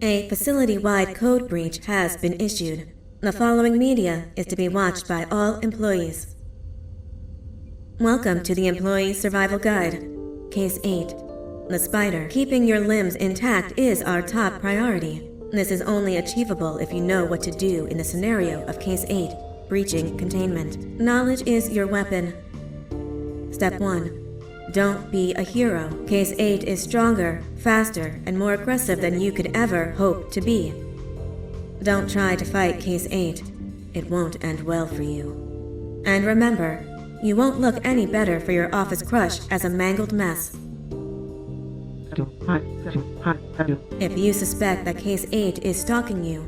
A facility-wide code breach has been issued. The following media is to be watched by all employees. Welcome to the Employee Survival Guide. Case 8. The spider. Keeping your limbs intact is our top priority. This is only achievable if you know what to do in the scenario of Case 8, breaching containment. Knowledge is your weapon. Step 1. Don't be a hero. Case 8 is stronger, faster, and more aggressive than you could ever hope to be. Don't try to fight Case 8. It won't end well for you. And remember, you won't look any better for your office crush as a mangled mess. If you suspect that Case 8 is stalking you,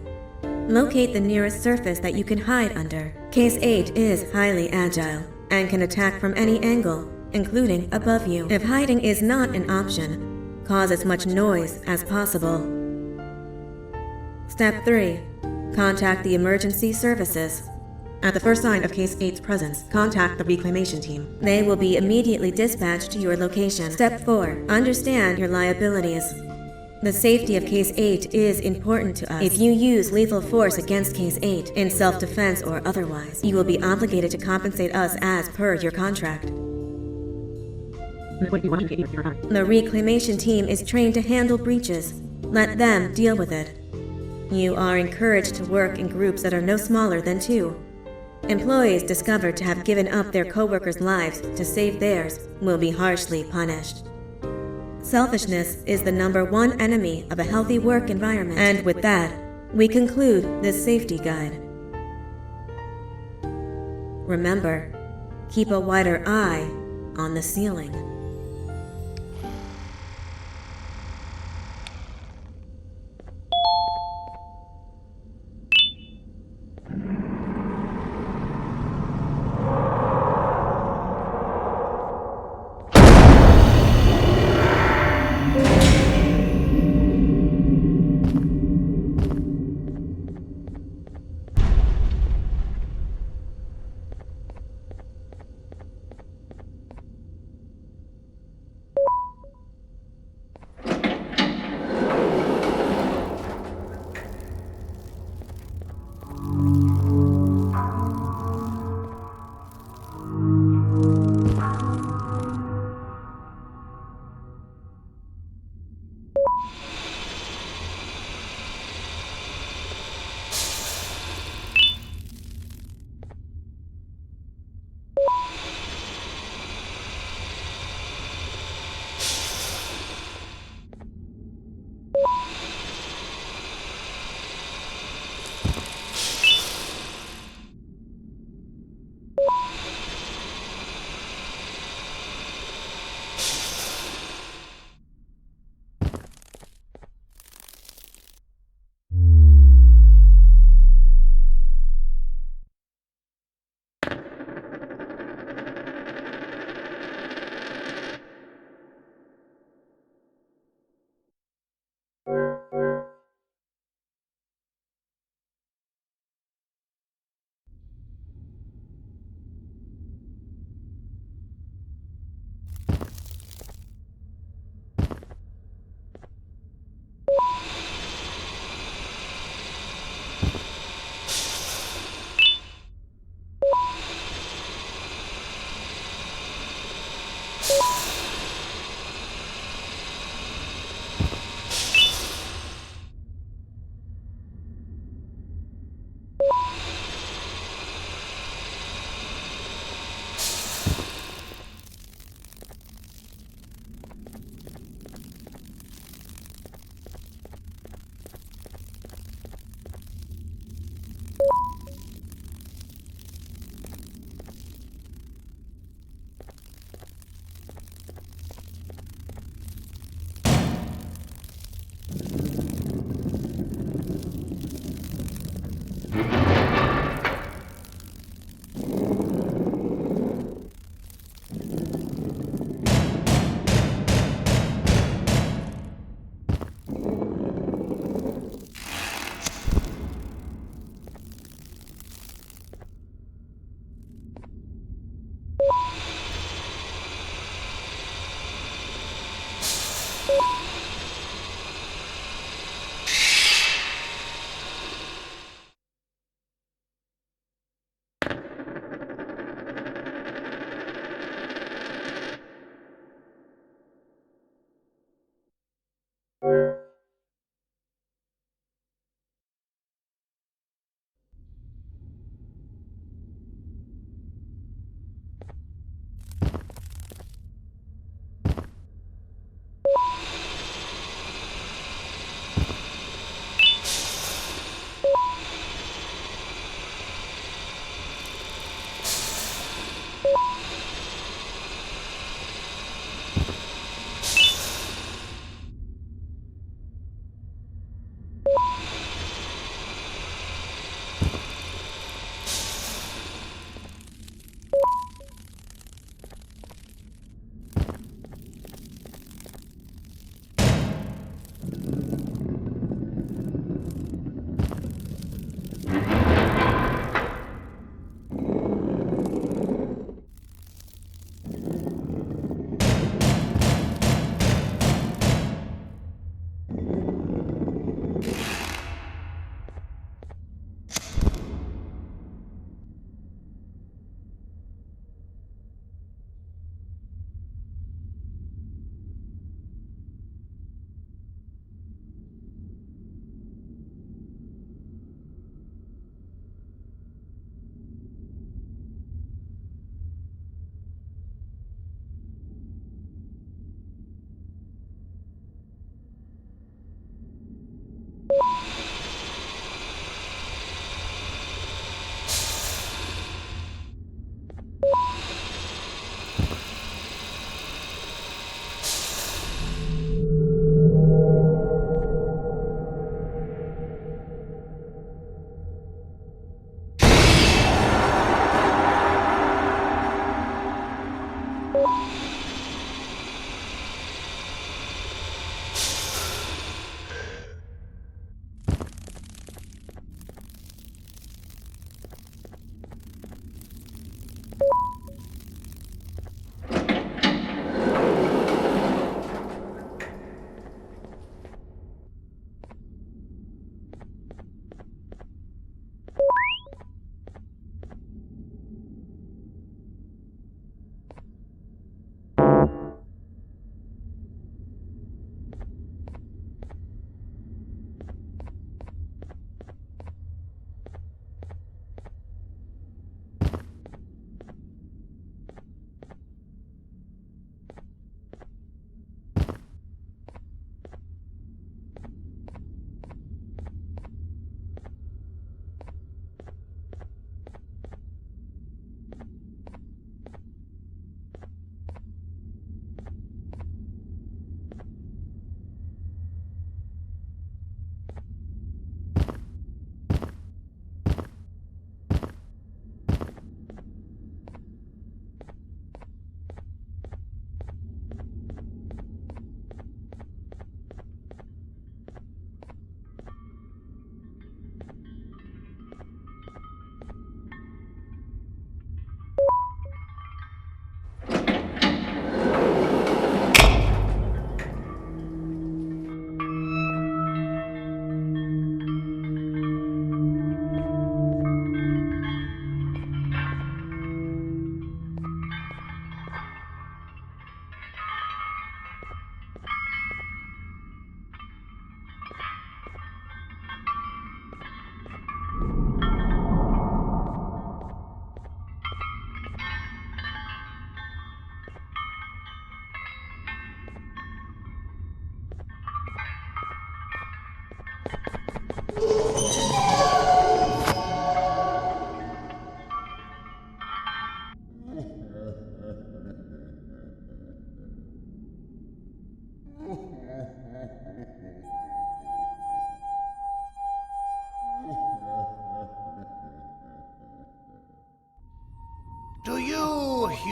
locate the nearest surface that you can hide under. Case 8 is highly agile and can attack from any angle, including above you. If hiding is not an option, cause as much noise as possible. Step 3. Contact the emergency services. At the first sign of Case 8's presence, contact the reclamation team. They will be immediately dispatched to your location. Step 4. Understand your liabilities. The safety of Case 8 is important to us. If you use lethal force against Case 8, in self-defense or otherwise, you will be obligated to compensate us as per your contract. The reclamation team is trained to handle breaches. Let them deal with it. You are encouraged to work in groups that are no smaller than 2. Employees discovered to have given up their co-workers' lives to save theirs will be harshly punished. Selfishness is the #1 enemy of a healthy work environment. And with that, we conclude this safety guide. Remember, keep a wider eye on the ceiling.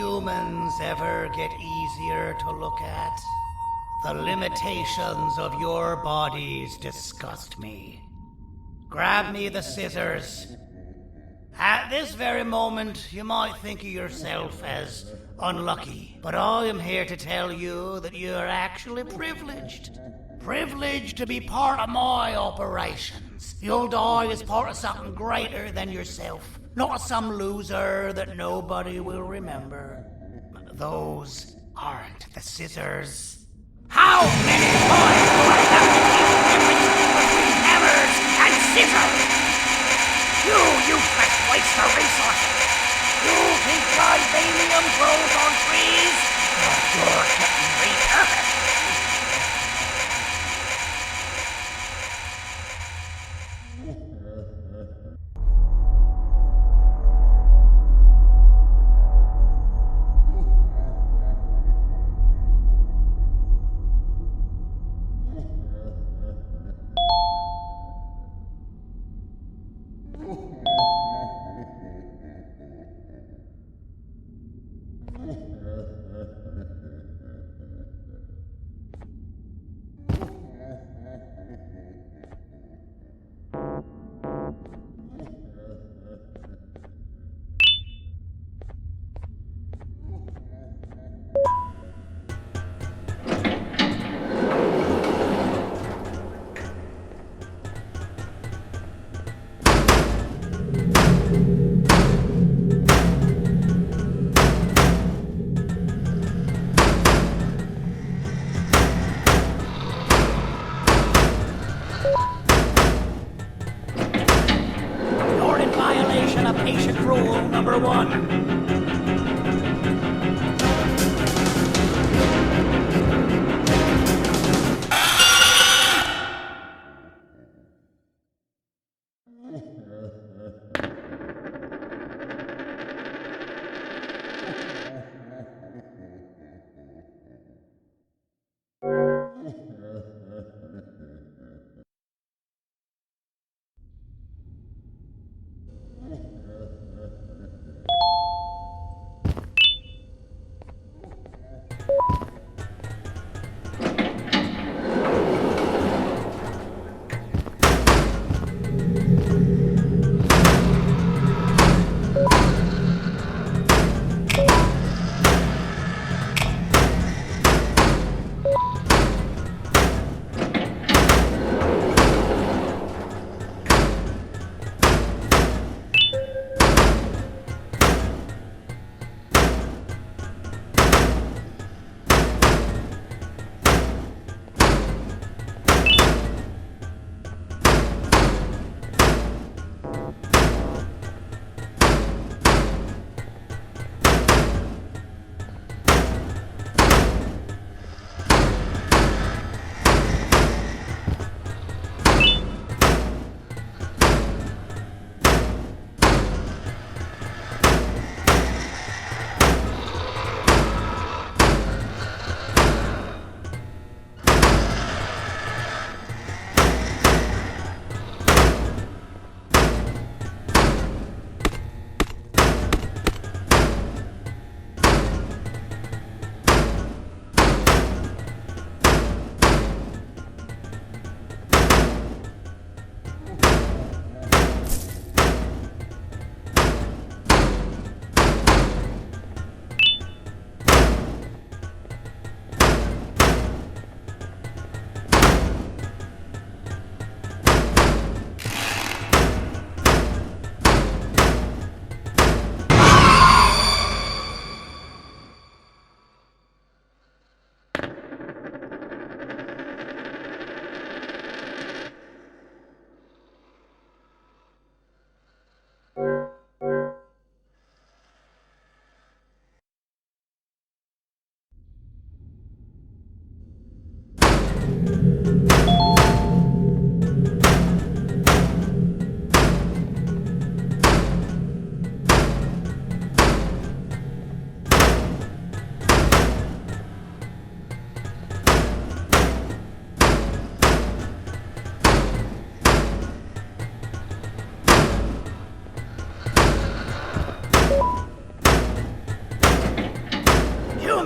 humans ever get easier to look at? The limitations of your bodies disgust me. Grab me the scissors. At this very moment, you might think of yourself as unlucky, but I am here to tell you that you are actually privileged. Privileged to be part of my operations. You'll die as part of something greater than yourself, not as some loser that nobody will remember. Those aren't the scissors. How many times do I have to keep the difference between hammers and scissors? You useless waste of resources! You think vibranium grows on trees? Well, you're getting repurposed!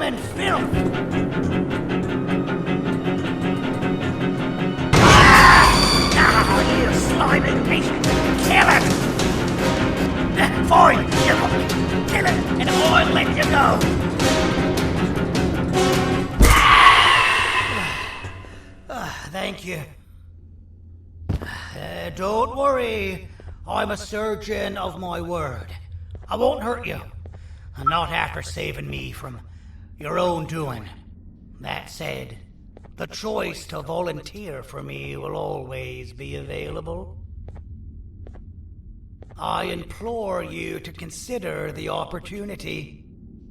human filth! Now, you slimy beast! Kill it! Fine, kill it, and I'll let you go! Thank you. Don't worry. I'm a surgeon of my word. I won't hurt you. Not after saving me from your own doing. That said, the choice to volunteer for me will always be available. I implore you to consider the opportunity.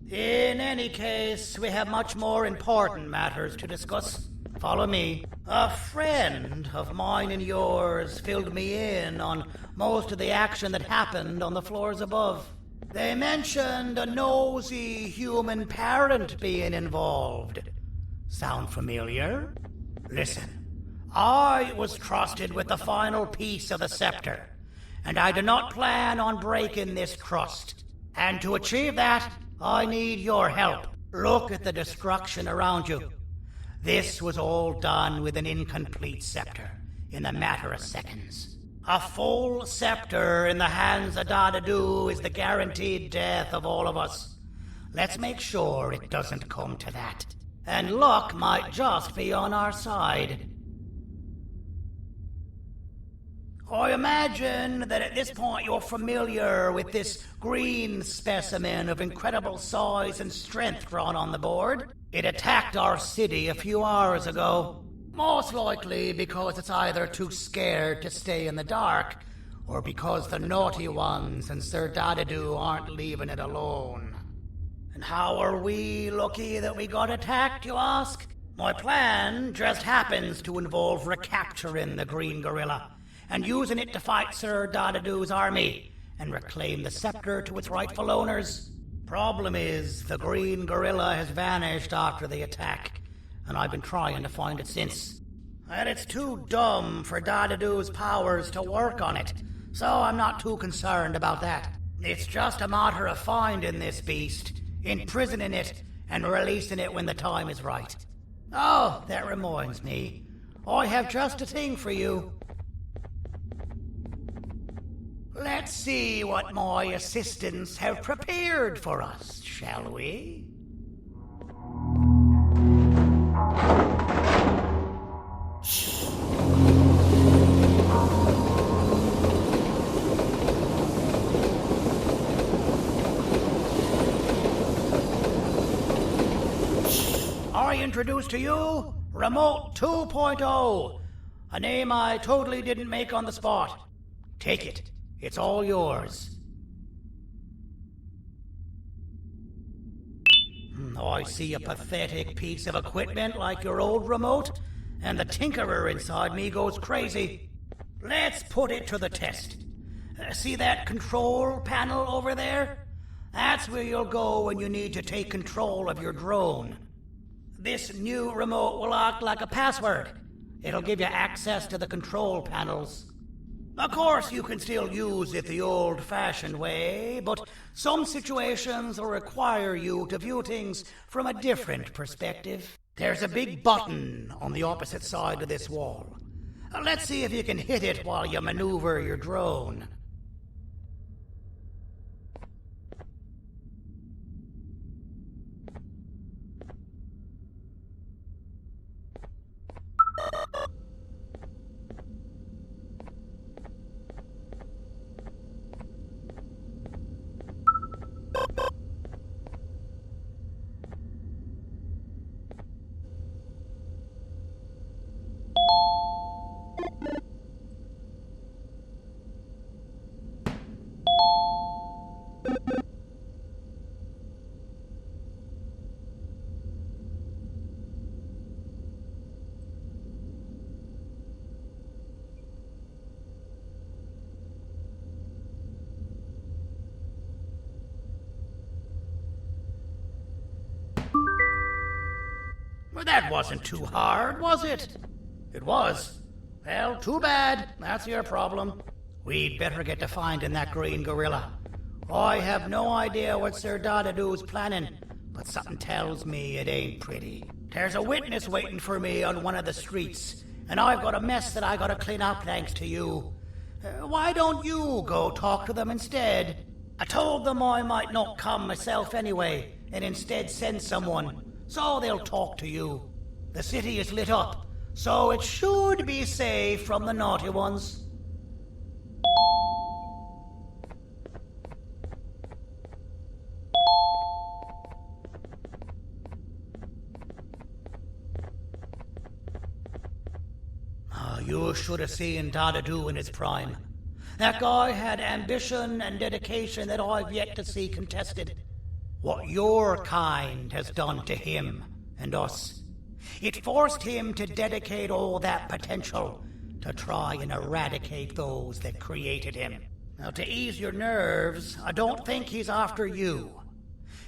In any case, we have much more important matters to discuss. Follow me. A friend of mine and yours filled me in on most of the action that happened on the floors above. They mentioned a nosy human parent being involved. Sound familiar? Listen, I was trusted with the final piece of the scepter, and I do not plan on breaking this trust. And to achieve that, I need your help. Look at the destruction around you. This was all done with an incomplete scepter, in a matter of seconds. A full scepter in the hands of Dadadu is the guaranteed death of all of us. Let's make sure it doesn't come to that. And luck might just be on our side. I imagine that at this point you're familiar with this green specimen of incredible size and strength drawn on the board. It attacked our city a few hours ago. Most likely because it's either too scared to stay in the dark, or because the naughty ones and Sir Dadadu aren't leaving it alone. And how are we lucky that we got attacked, you ask? My plan just happens to involve recapturing the green gorilla and using it to fight Sir Dadadu's army and reclaim the scepter to its rightful owners. Problem is, the green gorilla has vanished after the attack, and I've been trying to find it since. And it's too dumb for Dadadu's powers to work on it, so I'm not too concerned about that. It's just a matter of finding this beast, imprisoning it, and releasing it when the time is right. Oh, that reminds me. I have just a thing for you. Let's see what my assistants have prepared for us, shall we? I introduce to you Remote 2.0, a name I totally didn't make on the spot. Take it. It's all yours. I see a pathetic piece of equipment like your old remote, and the tinkerer inside me goes crazy. Let's put it to the test. See that control panel over there? That's where you'll go when you need to take control of your drone. This new remote will act like a password. It'll give you access to the control panels. Of course, you can still use it the old-fashioned way, but some situations will require you to view things from a different perspective. There's a big button on the opposite side of this wall. Let's see if you can hit it while you maneuver your drone. Well, that wasn't too hard, was it? It was. Well, too bad. That's your problem. We'd better get to finding that green gorilla. I have no idea what Sir Dadadu's planning, but something tells me it ain't pretty. There's a witness waiting for me on one of the streets, and I've got a mess that I gotta clean up thanks to you. Why don't you go talk to them instead? I told them I might not come myself anyway, and instead send someone, so they'll talk to you. The city is lit up, so it should be safe from the naughty ones. You should have seen Dadadu in his prime. That guy had ambition and dedication that I've yet to see contested. What your kind has done to him and us. It forced him to dedicate all that potential to try and eradicate those that created him. Now, to ease your nerves, I don't think he's after you.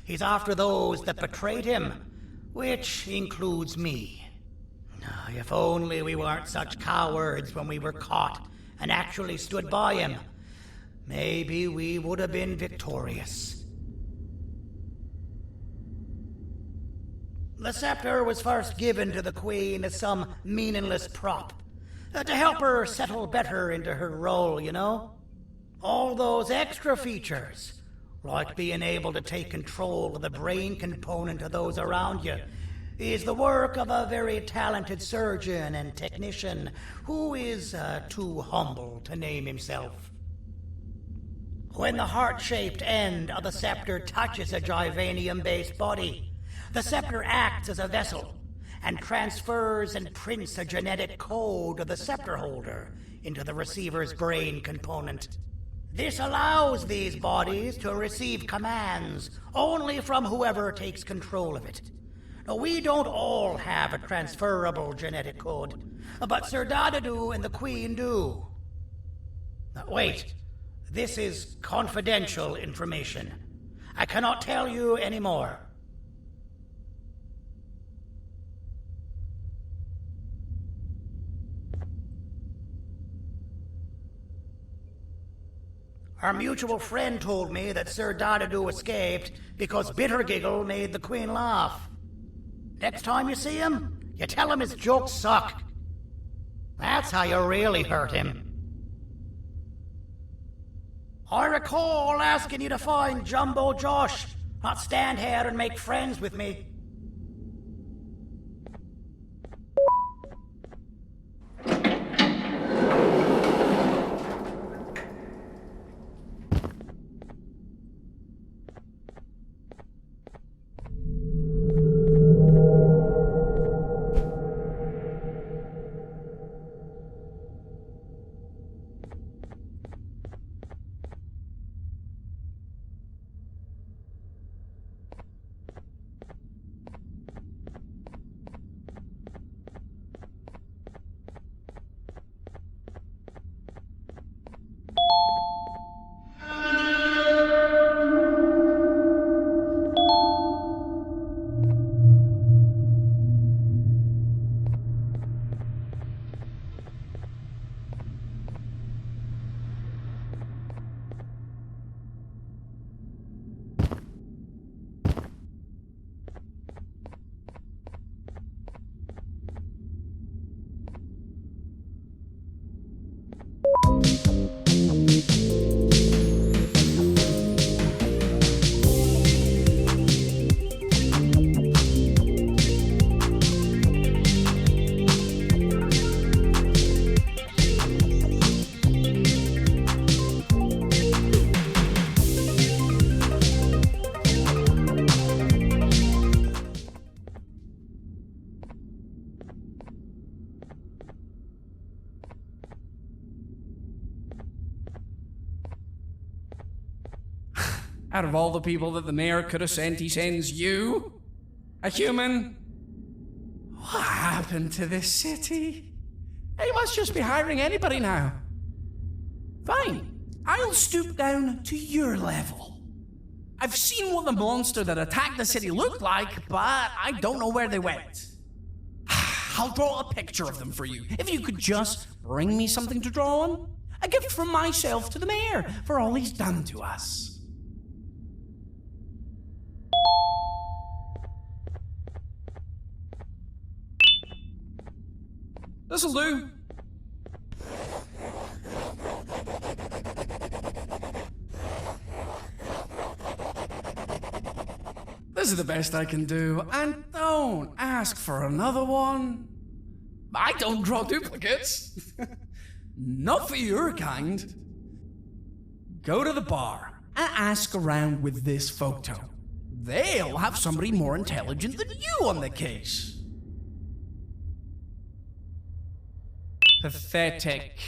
He's after those that betrayed him, which includes me. If only we weren't such cowards when we were caught and actually stood by him, maybe we would have been victorious. The scepter was first given to the Queen as some meaningless prop, to help her settle better into her role, you know? All those extra features, like being able to take control of the brain component of those around you, is the work of a very talented surgeon and technician who is too humble to name himself. When the heart-shaped end of the scepter touches a Givanium-based body, the scepter acts as a vessel and transfers and prints a genetic code of the scepter holder into the receiver's brain component. This allows these bodies to receive commands only from whoever takes control of it. Now, we don't all have a transferable genetic code, but Sir Dadadu and the Queen do. Now, wait, this is confidential information. I cannot tell you any more. Our mutual friend told me that Sir Dadadu escaped because Bittergiggle made the Queen laugh. Next time you see him, you tell him his jokes suck. That's how you really hurt him. I recall asking you to find Jumbo Josh, not stand here and make friends with me. Out of all the people that the mayor could have sent, he sends you? A human? What happened to this city? He must just be hiring anybody now. Fine, I'll stoop down to your level. I've seen what the monster that attacked the city looked like, but I don't know where they went. I'll draw a picture of them for you, if you could just bring me something to draw on. A gift from myself to the mayor for all he's done to us. This'll do. This is the best I can do, and don't ask for another one. I don't draw duplicates. Not for your kind. Go to the bar and ask around with this photo. They'll have somebody more intelligent than you on the case. Pathetic.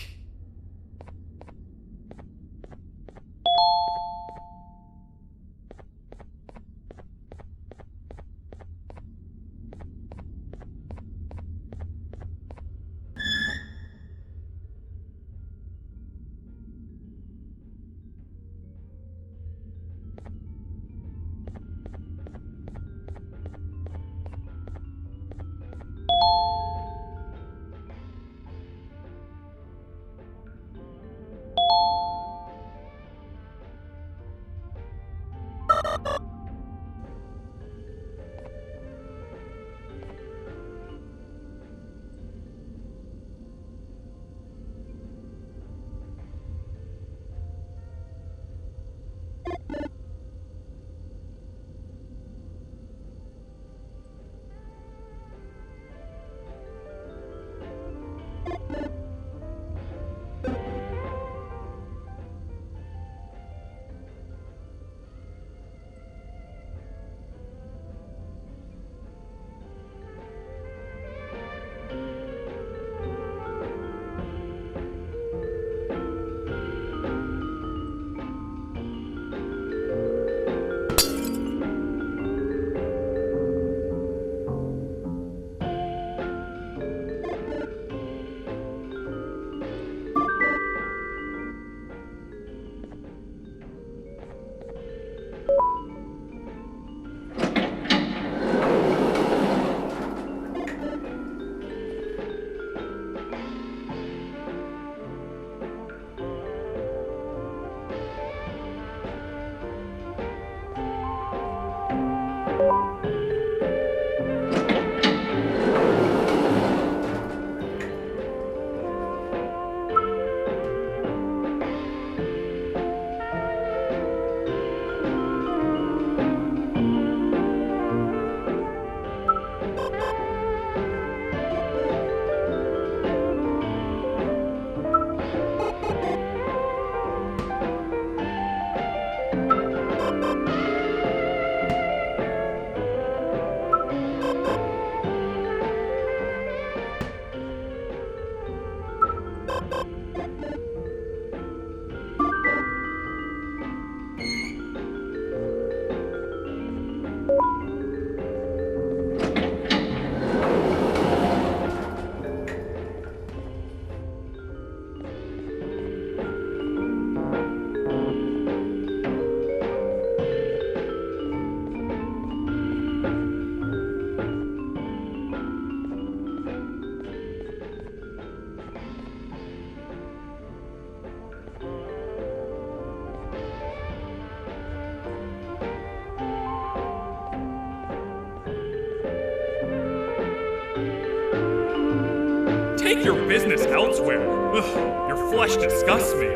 Take your business elsewhere. Ugh, your flesh disgusts me.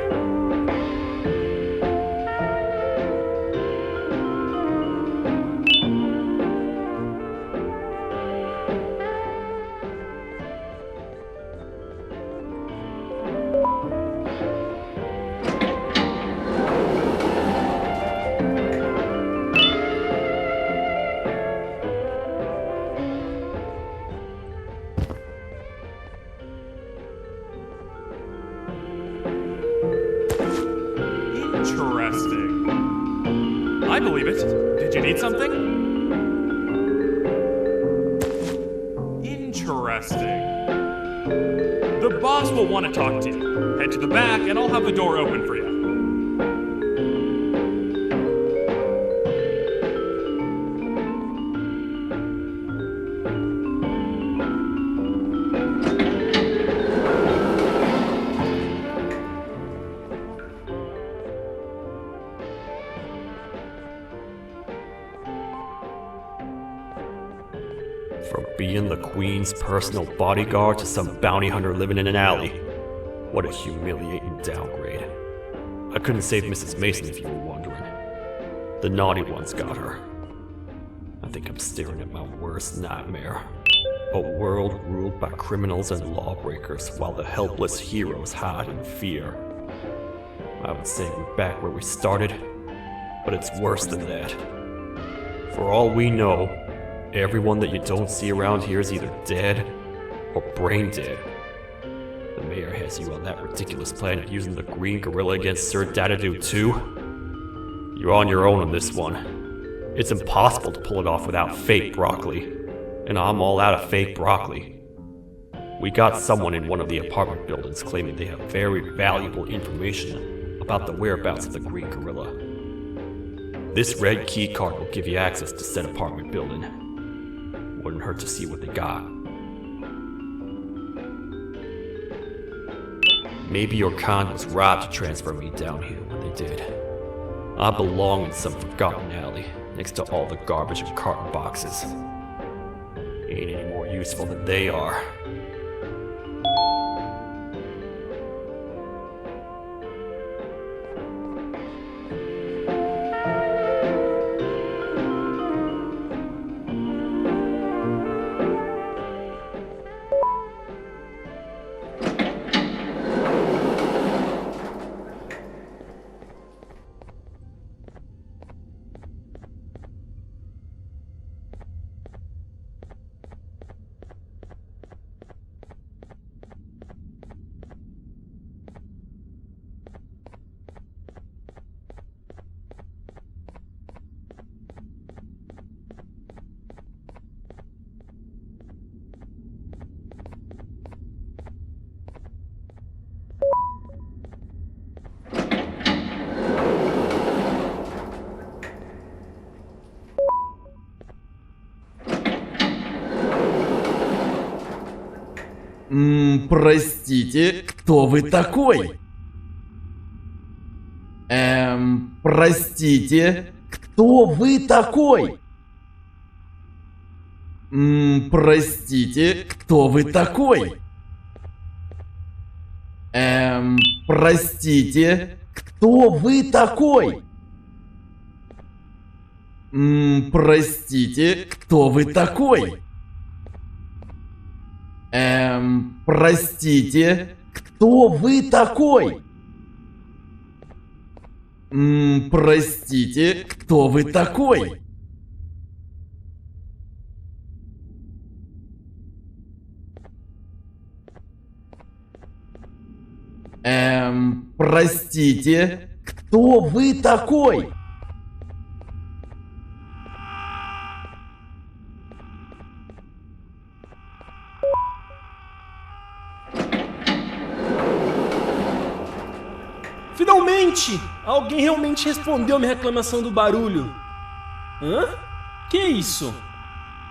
Interesting. I believe it. Did you need something? Interesting. The boss will want to talk to you. Head to the back and I'll have the door open for you. From being the Queen's personal bodyguard to some bounty hunter living in an alley. What a humiliating downgrade. I couldn't save Mrs. Mason if you were wondering. The naughty ones got her. I think I'm staring at my worst nightmare. A world ruled by criminals and lawbreakers while the helpless heroes hide in fear. I would say we're back where we started, but it's worse than that. For all we know, everyone that you don't see around here is either dead or brain dead. The mayor has you on that ridiculous planet using the green gorilla against Sir Dadadoo too. You're on your own on this one. It's impossible to pull it off without fake broccoli, and I'm all out of fake broccoli. We got someone in one of the apartment buildings claiming they have very valuable information about the whereabouts of the green gorilla. This red key card will give you access to said apartment building. Wouldn't hurt to see what they got. Maybe your con was right to transfer me down here when they did. I belong in some forgotten alley, next to all the garbage and carton boxes. Ain't any more useful than they are. Простите, кто вы такой? Простите, кто вы такой? Простите, кто вы такой? Простите, кто вы такой? Простите, кто вы такой? Простите, кто вы такой? Простите, кто вы такой? Простите, кто вы такой? Finalmente! Alguém realmente respondeu a minha reclamação do barulho. Hã? Que isso?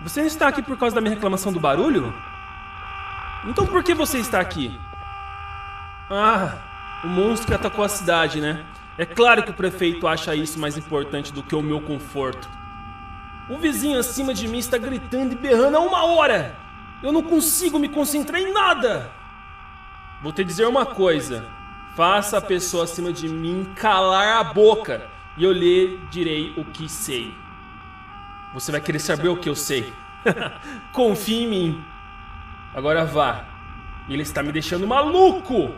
Você não está aqui por causa da minha reclamação do barulho? Então por que você está aqui? Ah, o monstro que atacou a cidade, né? É claro que o prefeito acha isso mais importante do que o meu conforto. O vizinho acima de mim está gritando e berrando há 1 hora! Eu não consigo me concentrar em nada! Vou te dizer uma coisa. Faça a pessoa acima de mim calar a boca e eu lhe direi o que sei. Você vai querer saber o que eu sei. Confie em mim. Agora vá. Ele está me deixando maluco!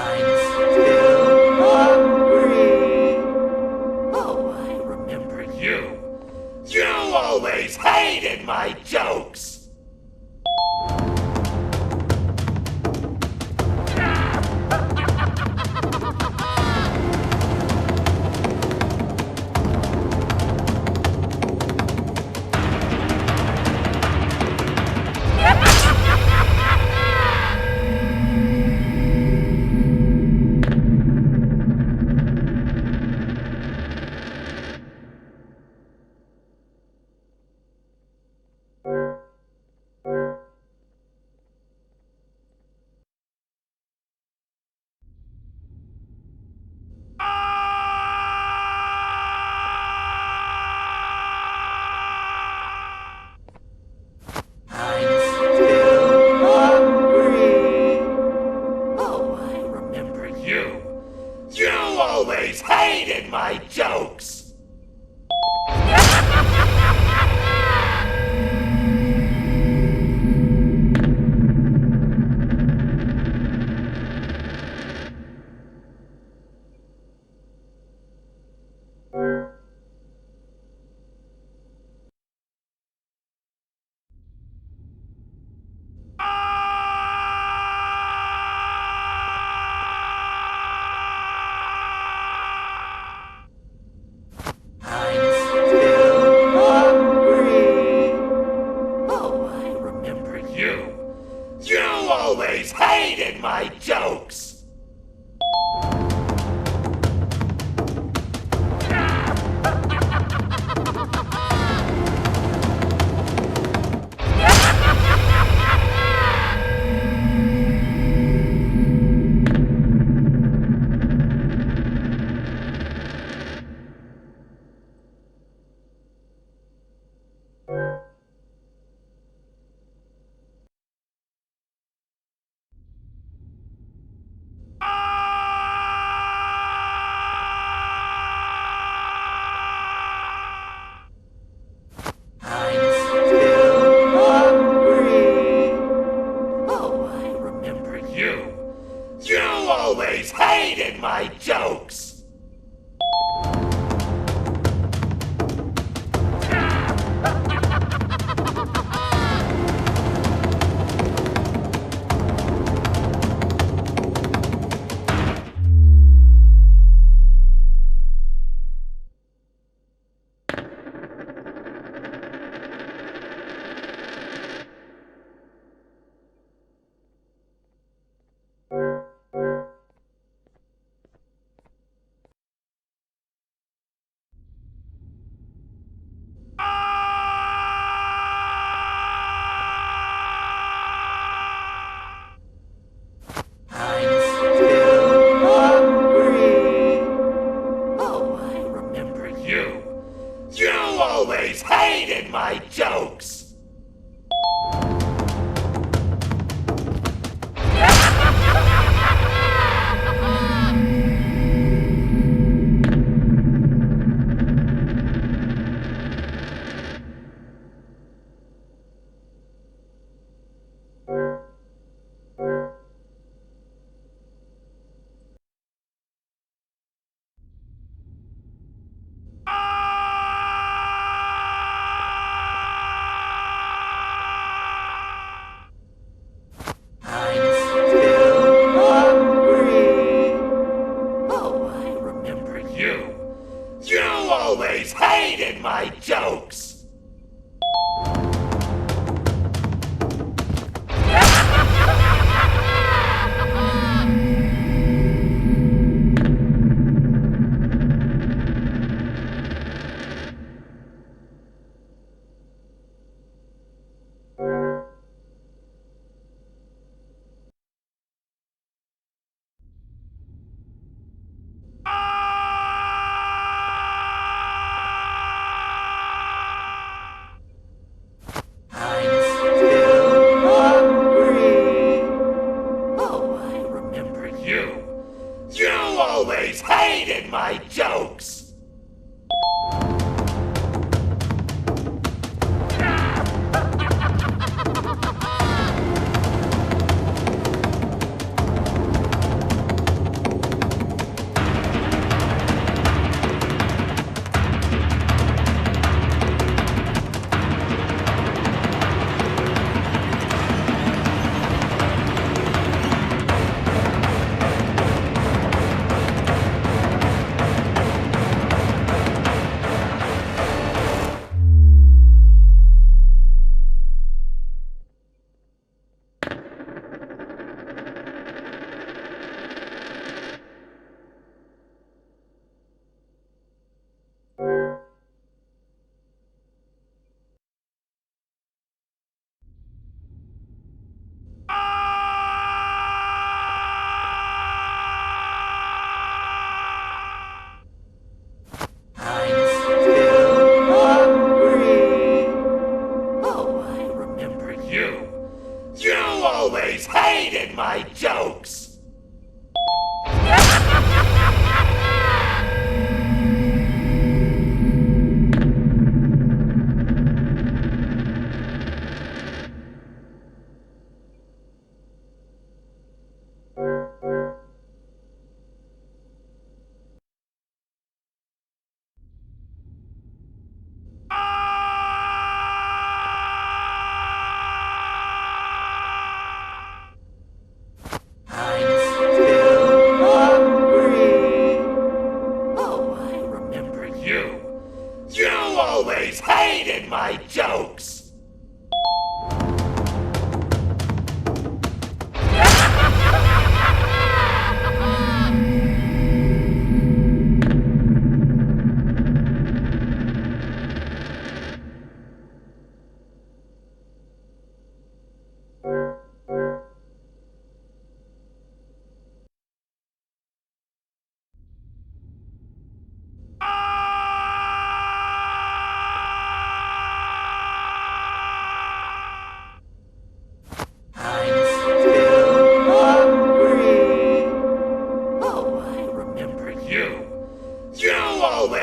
I'm still hungry. Oh, I remember you. You always hated my jokes. My jokes! Hated my jokes! Hated my jokes! Hated my jokes! Hated my jokes! Hated my jokes!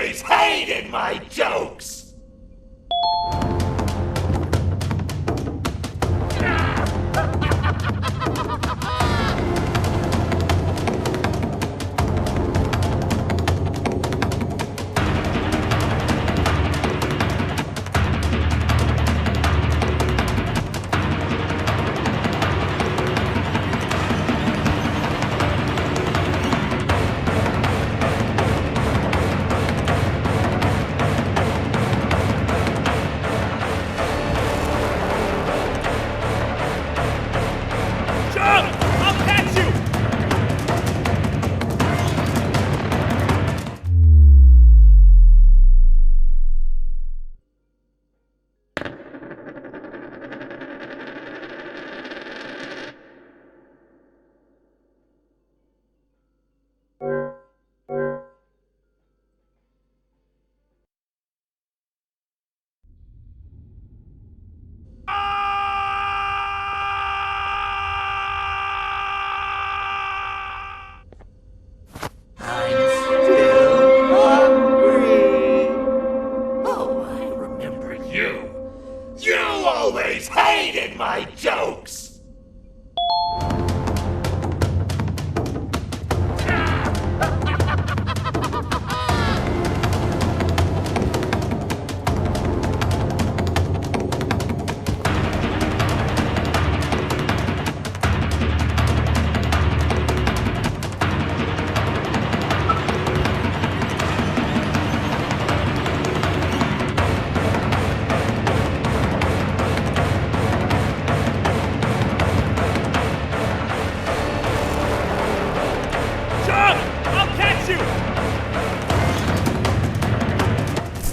always hated my jokes! My jokes!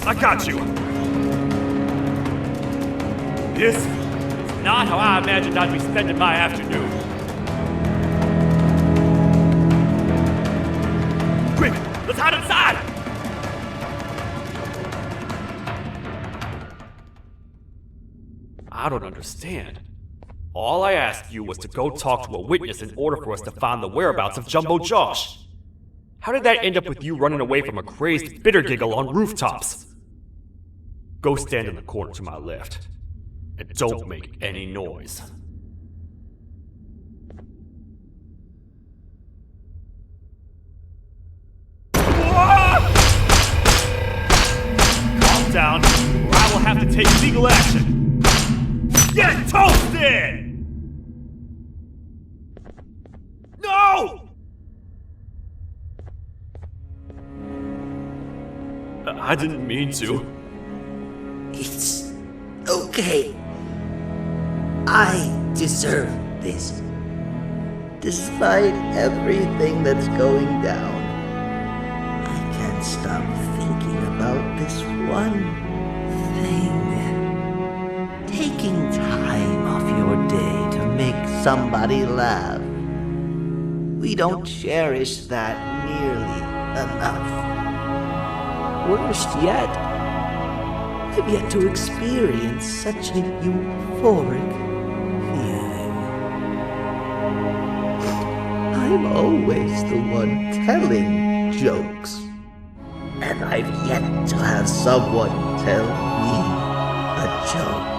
I got you! This is not how I imagined I'd be spending my afternoon. Quick, let's hide inside! I don't understand. All I asked you was to go talk to a witness in order for us to find the whereabouts of Jumbo Josh. How did that end up with you running away from a crazed bitter giggle on rooftops? Go stand in the corner to my left, and don't make any noise. Calm down, or I will have to take legal action. Get toasted! No! I didn't mean to. It's okay. I deserve this. Despite everything that's going down, I can't stop thinking about this one thing. Taking time off your day to make somebody laugh. We don't cherish that nearly enough. Worst yet, I've yet to experience such a euphoric feeling. I'm always the one telling jokes, and I've yet to have someone tell me a joke.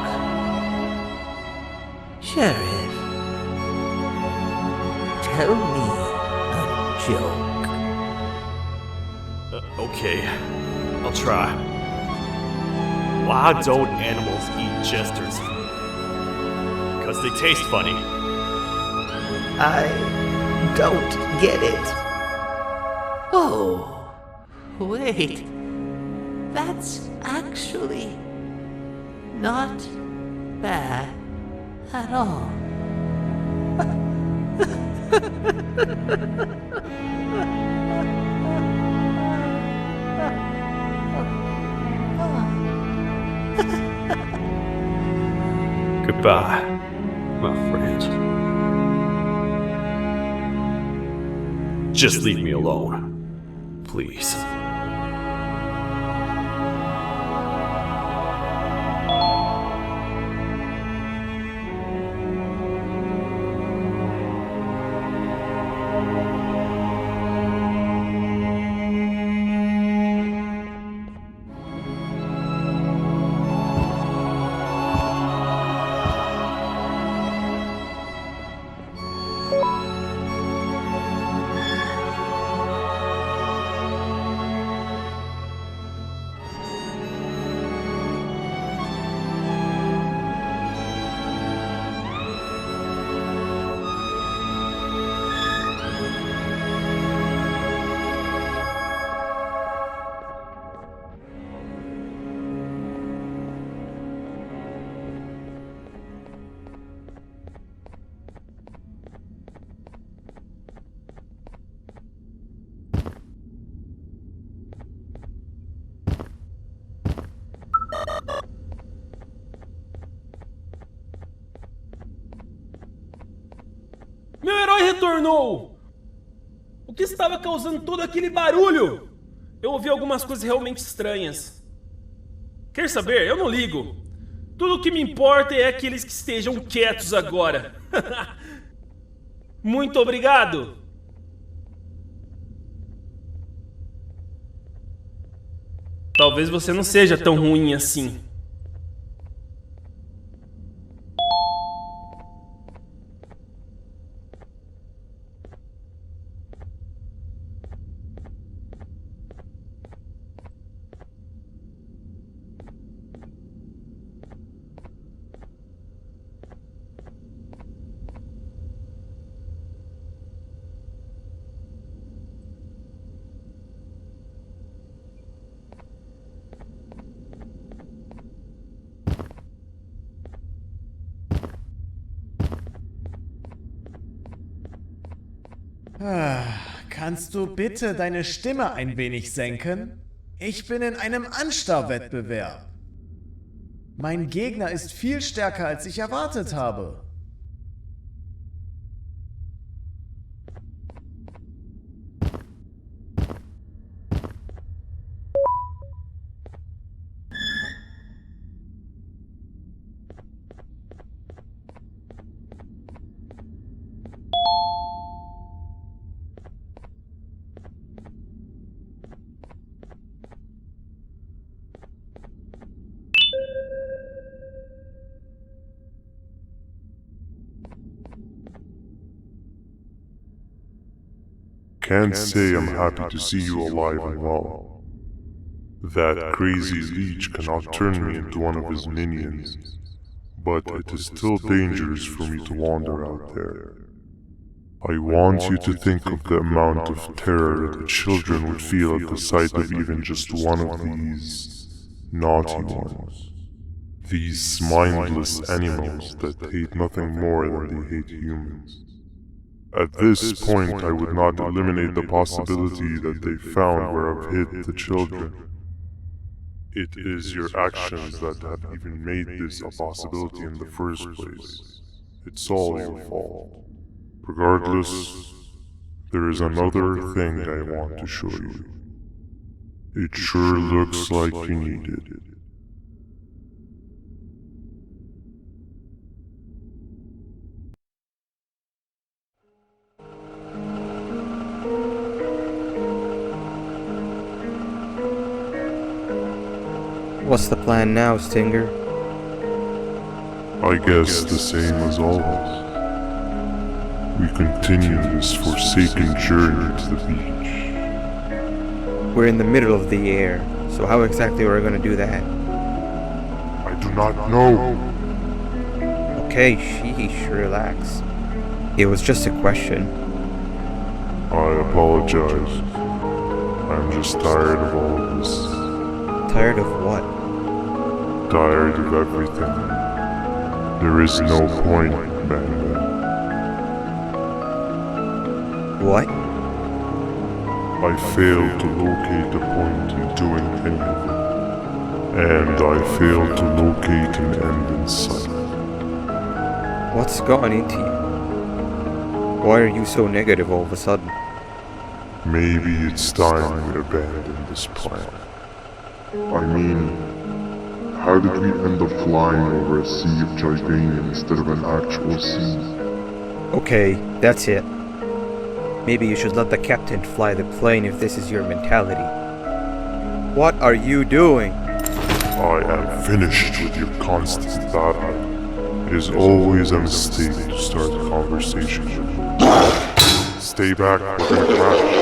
Sheriff, tell me a joke. Okay, I'll try. Why don't animals eat jesters? Because they taste funny. I don't get it. Oh, wait. That's actually not bad at all. Goodbye, my friend. Just leave me alone, please. retornou! O que estava causando todo aquele barulho? Eu ouvi algumas coisas realmente estranhas. Quer saber? Eu não ligo. Tudo o que me importa é aqueles que estejam quietos agora. Muito obrigado! Talvez você não seja tão ruim assim. Kannst du bitte deine Stimme ein wenig senken? Ich bin in einem Anstarrwettbewerb. Mein Gegner ist viel stärker, als ich erwartet habe. Can't say I'm happy to see you alive and well. That crazy leech cannot turn me into one of his minions, but it is still dangerous for me to wander out there. I want you to think of the amount of terror that the children would feel at the sight of even just one of these naughty ones. These mindless animals that hate nothing more than they hate humans. At this point, I would not eliminate the possibility that they found where I've hid the children. It is your actions that have even made this a possibility in the first place. It's all your fault. Regardless, there is another thing I want to show you. It sure looks like you need it. What's the plan now, Stinger? I guess the same as always. We continue this forsaken journey to the beach. We're in the middle of the air, so how exactly are we going to do that? I do not know. Okay, sheesh, relax. It was just a question. I apologize. I'm just tired of all of this. Tired of what? Tired of everything. There is no point, Banban. What? I failed to locate a point in doing anything. And I failed to locate an end in sight. What's gone into you? Why are you so negative all of a sudden? Maybe it's time we abandon this plan. I mean, how did we end up flying over a sea of Jordanian instead of an actual sea? Okay, that's it. Maybe you should let the captain fly the plane if this is your mentality. What are you doing? I am finished with your constant battling. It is always a mistake to start a conversation with you. Stay back, we're gonna crash.